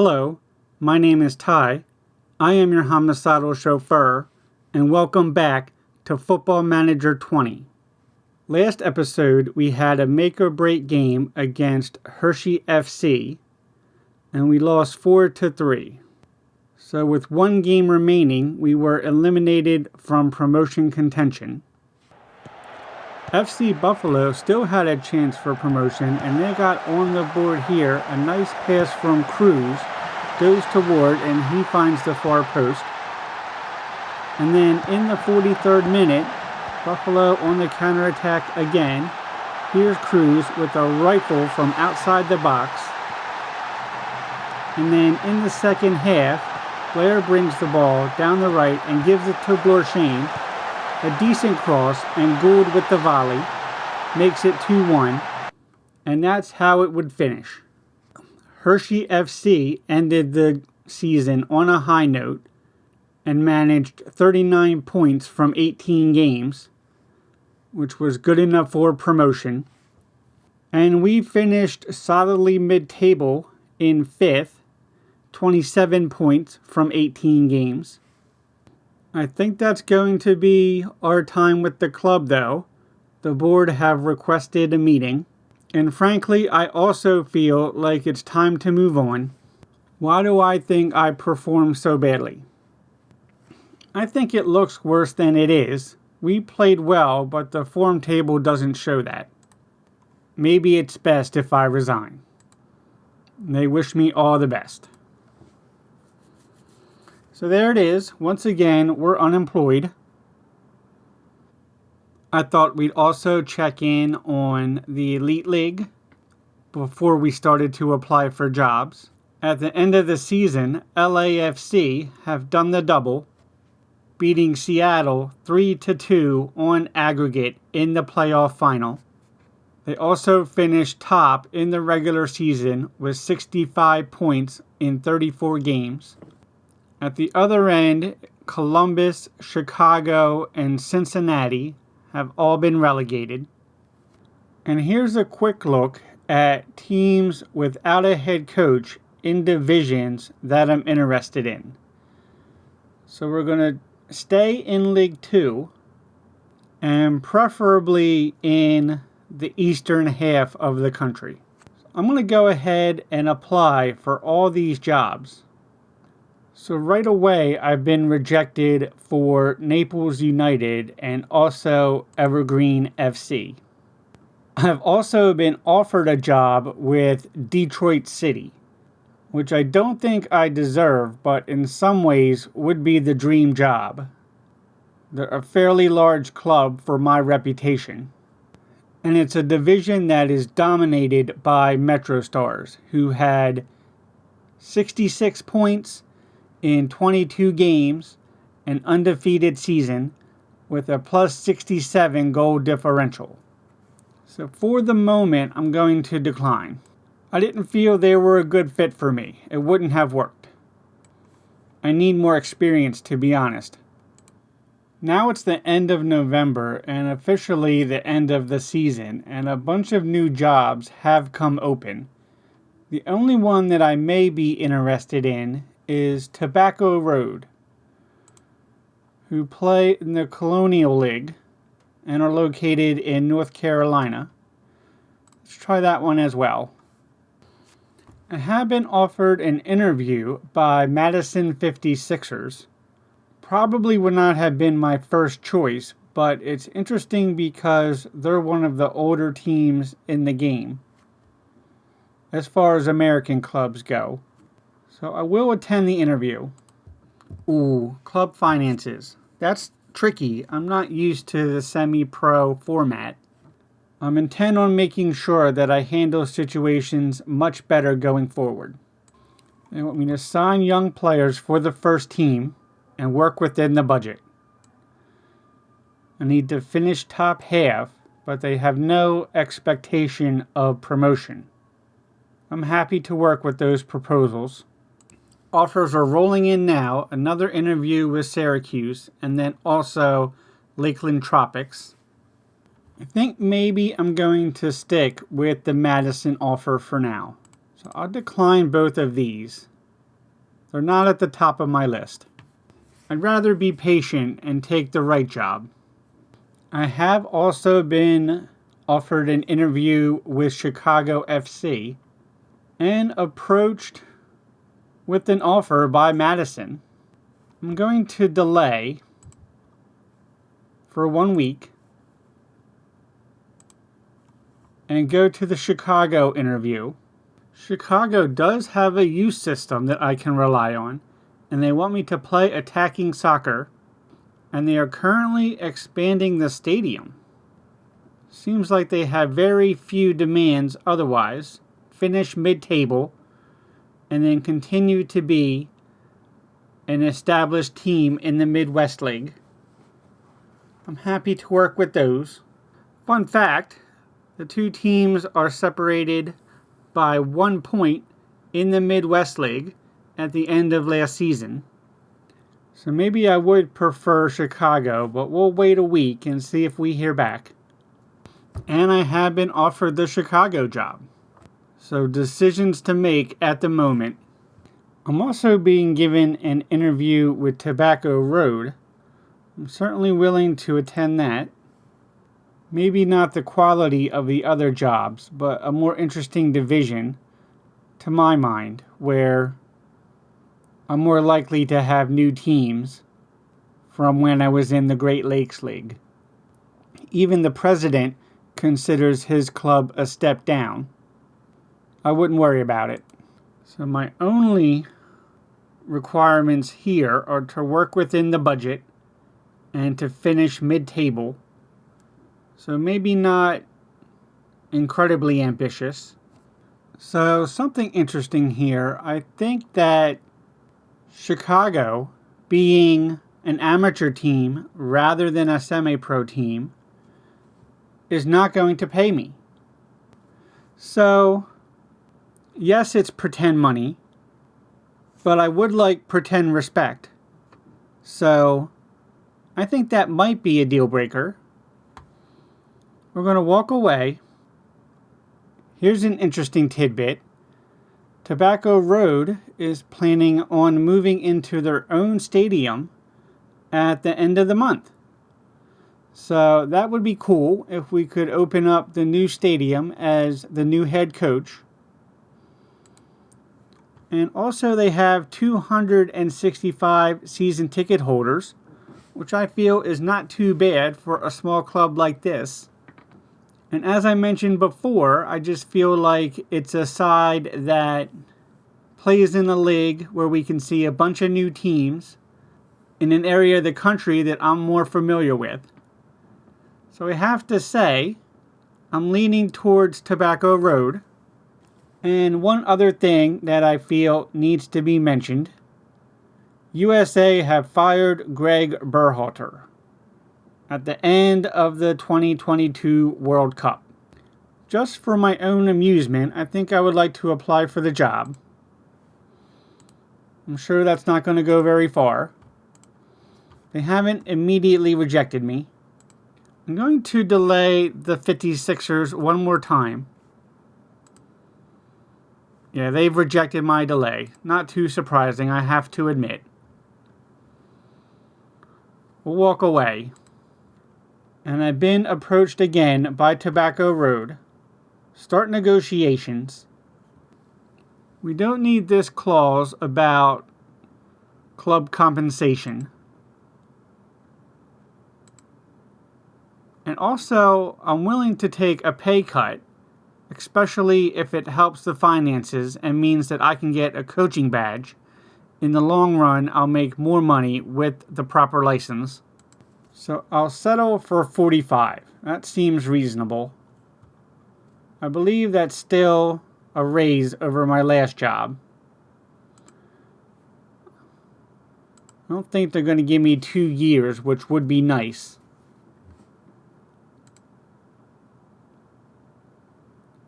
Hello, my name is Ty. I am your homicidal chauffeur, and welcome back to Football Manager 20. Last episode, we had a make-or-break game against Hershey FC, and we lost 4-3. So with one game remaining, we were eliminated from promotion contention. FC Buffalo still had a chance for promotion, and they got on the board here. A nice pass from Cruz goes to Ward, and he finds the far post. And then in the 43rd minute, Buffalo on the counterattack again. Here's Cruz with a rifle from outside the box. And then in the second half, Blair brings the ball down the right and gives it to Blorshane. A decent cross, and Gould with the volley makes it 2-1, and that's how it would finish. Hershey FC ended the season on a high note and managed 39 points from 18 games, which was good enough for promotion. And we finished solidly mid-table in 5th, 27 points from 18 games. I think that's going to be our time with the club, though. The board have requested a meeting. And frankly, I also feel like it's time to move on. Why do I think I performed so badly? I think it looks worse than it is. We played well, but the form table doesn't show that. Maybe it's best if I resign. They wish me all the best. So there it is. Once again, we're unemployed. I thought we'd also check in on the Elite League before we started to apply for jobs. At the end of the season, LAFC have done the double, beating Seattle 3-2 on aggregate in the playoff final. They also finished top in the regular season with 65 points in 34 games. At the other end, Columbus, Chicago, and Cincinnati have all been relegated. And here's a quick look at teams without a head coach in divisions that I'm interested in. So we're going to stay in League 2 and preferably in the eastern half of the country. I'm going to go ahead and apply for all these jobs. So right away, I've been rejected for Naples United and also Evergreen FC. I've also been offered a job with Detroit City, which I don't think I deserve, but in some ways would be the dream job. They're a fairly large club for my reputation. And it's a division that is dominated by Metro Stars, who had 66 points in 22 games, an undefeated season with a plus 67 goal differential. So for the moment, I'm going to decline. I didn't feel they were a good fit for me. It wouldn't have worked. I need more experience, to be honest. Now it's the end of November and officially the end of the season, and a bunch of new jobs have come open. The only one that I may be interested in is Tobacco Road, who play in the Colonial League and are located in North Carolina. Let's try that one as well. I have been offered an interview by Madison 56ers. Probably would not have been my first choice, but it's interesting because they're one of the older teams in the game, as far as American clubs go. So I will attend the interview. Ooh, club finances. That's tricky. I'm not used to the semi-pro format. I'm intent on making sure that I handle situations much better going forward. They want me to sign young players for the first team and work within the budget. I need to finish top half, but they have no expectation of promotion. I'm happy to work with those proposals. Offers are rolling in now. Another interview with Syracuse, and then also Lakeland Tropics. I think maybe I'm going to stick with the Madison offer for now. So I'll decline both of these. They're not at the top of my list. I'd rather be patient and take the right job. I have also been offered an interview with Chicago FC and approached with an offer by Madison. I'm going to delay for 1 week and go to the Chicago interview. Chicago does have a youth system that I can rely on, and they want me to play attacking soccer, and they are currently expanding the stadium. Seems like they have very few demands otherwise. Finish mid-table, and then continue to be an established team in the Midwest League. I'm happy to work with those. Fun fact, the two teams are separated by 1 point in the Midwest League at the end of last season. So maybe I would prefer Chicago, but we'll wait a week and see if we hear back. And I have been offered the Chicago job. So decisions to make at the moment. I'm also being given an interview with Tobacco Road. I'm certainly willing to attend that. Maybe not the quality of the other jobs, but a more interesting division, to my mind, where I'm more likely to have new teams from when I was in the Great Lakes League. Even the president considers his club a step down. I wouldn't worry about it. So my only requirements here are to work within the budget and to finish mid-table. So maybe not incredibly ambitious. So something interesting here. I think that Chicago, being an amateur team rather than a semi-pro team, is not going to pay me. So, yes, it's pretend money, but I would like pretend respect. So, I think that might be a deal breaker. We're going to walk away. Here's an interesting tidbit. Tobacco Road is planning on moving into their own stadium at the end of the month. So that would be cool if we could open up the new stadium as the new head coach. And also they have 265 season ticket holders, which I feel is not too bad for a small club like this. And as I mentioned before, I just feel like it's a side that plays in a league where we can see a bunch of new teams in an area of the country that I'm more familiar with. So I have to say, I'm leaning towards Tobacco Road. And one other thing that I feel needs to be mentioned. USA have fired Greg Berhalter at the end of the 2022 World Cup. Just for my own amusement, I think I would like to apply for the job. I'm sure that's not going to go very far. They haven't immediately rejected me. I'm going to delay the 56ers one more time. Yeah, they've rejected my delay. Not too surprising, I have to admit. We'll walk away. And I've been approached again by Tobacco Road. Start negotiations. We don't need this clause about club compensation. And also, I'm willing to take a pay cut, especially if it helps the finances and means that I can get a coaching badge. In the long run, I'll make more money with the proper license. So I'll settle for 45. That seems reasonable. I believe that's still a raise over my last job. I don't think they're going to give me 2 years, which would be nice.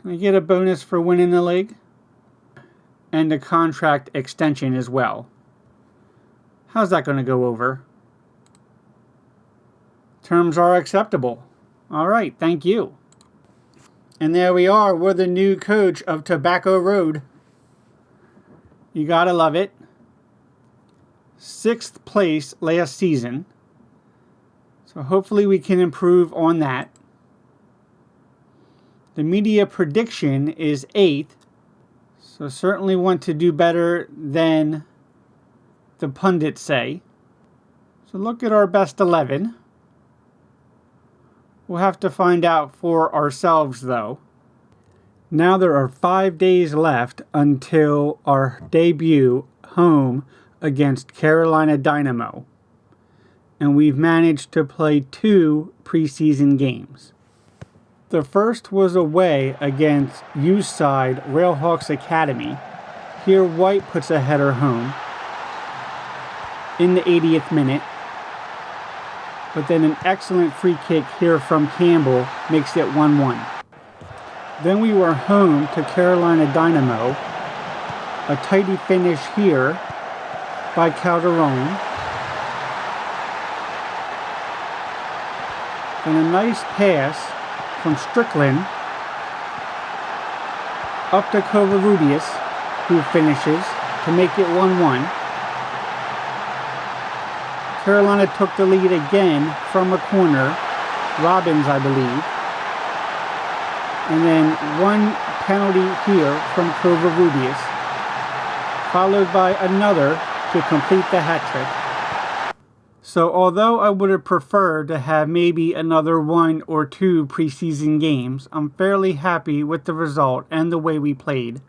Can I get a bonus for winning the league? And a contract extension as well. How's that going to go over? Terms are acceptable. All right, thank you. And there we are. We're the new coach of Tobacco Road. You gotta love it. 6th place last season. So hopefully we can improve on that. The media prediction is 8th. So certainly want to do better than the pundits say. So look at our best 11. We'll have to find out for ourselves though. Now there are 5 days left until our debut home against Carolina Dynamo. And we've managed to play 2 preseason games. The first was away against Youth Side Railhawks Academy. Here White puts a header home in the 80th minute. But then an excellent free kick here from Campbell makes it 1-1. Then we were home to Carolina Dynamo. A tidy finish here by Calderon. And a nice pass from Strickland up to Kovarudius, who finishes to make it 1-1. Carolina took the lead again from a corner, Robbins, I believe. And then one penalty here from Kovarudius, followed by another to complete the hat trick. So although I would have preferred to have maybe another 1 or 2 preseason games, I'm fairly happy with the result and the way we played.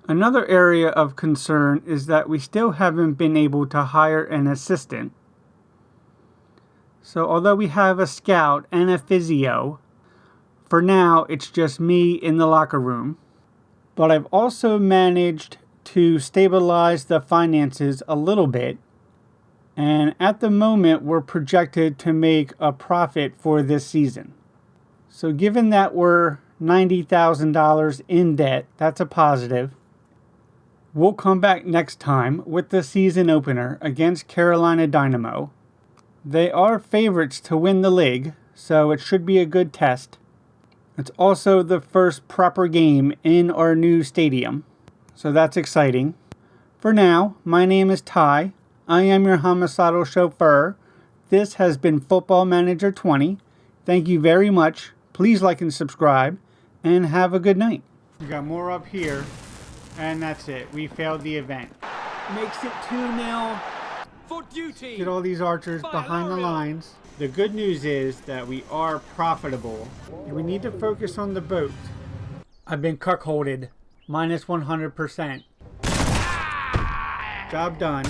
Another area of concern is that we still haven't been able to hire an assistant. So although we have a scout and a physio, for now it's just me in the locker room. But I've also managed to stabilize the finances a little bit. And at the moment we're projected to make a profit for this season. So given that we're $90,000 in debt, that's a positive. We'll come back next time with the season opener against Carolina Dynamo. They are favorites to win the league, so it should be a good test. It's also the first proper game in our new stadium, so that's exciting. For now, my name is Ty. I am your homicidal chauffeur. This has been Football Manager 20. Thank you very much. Please like and subscribe, and have a good night. We got more up here. And that's it. We failed the event. Makes it 2-0. For duty. Get all these archers behind the lines. The good news is that we are profitable. We need to focus on the boat. I've been cuckolded. -100%. Job done.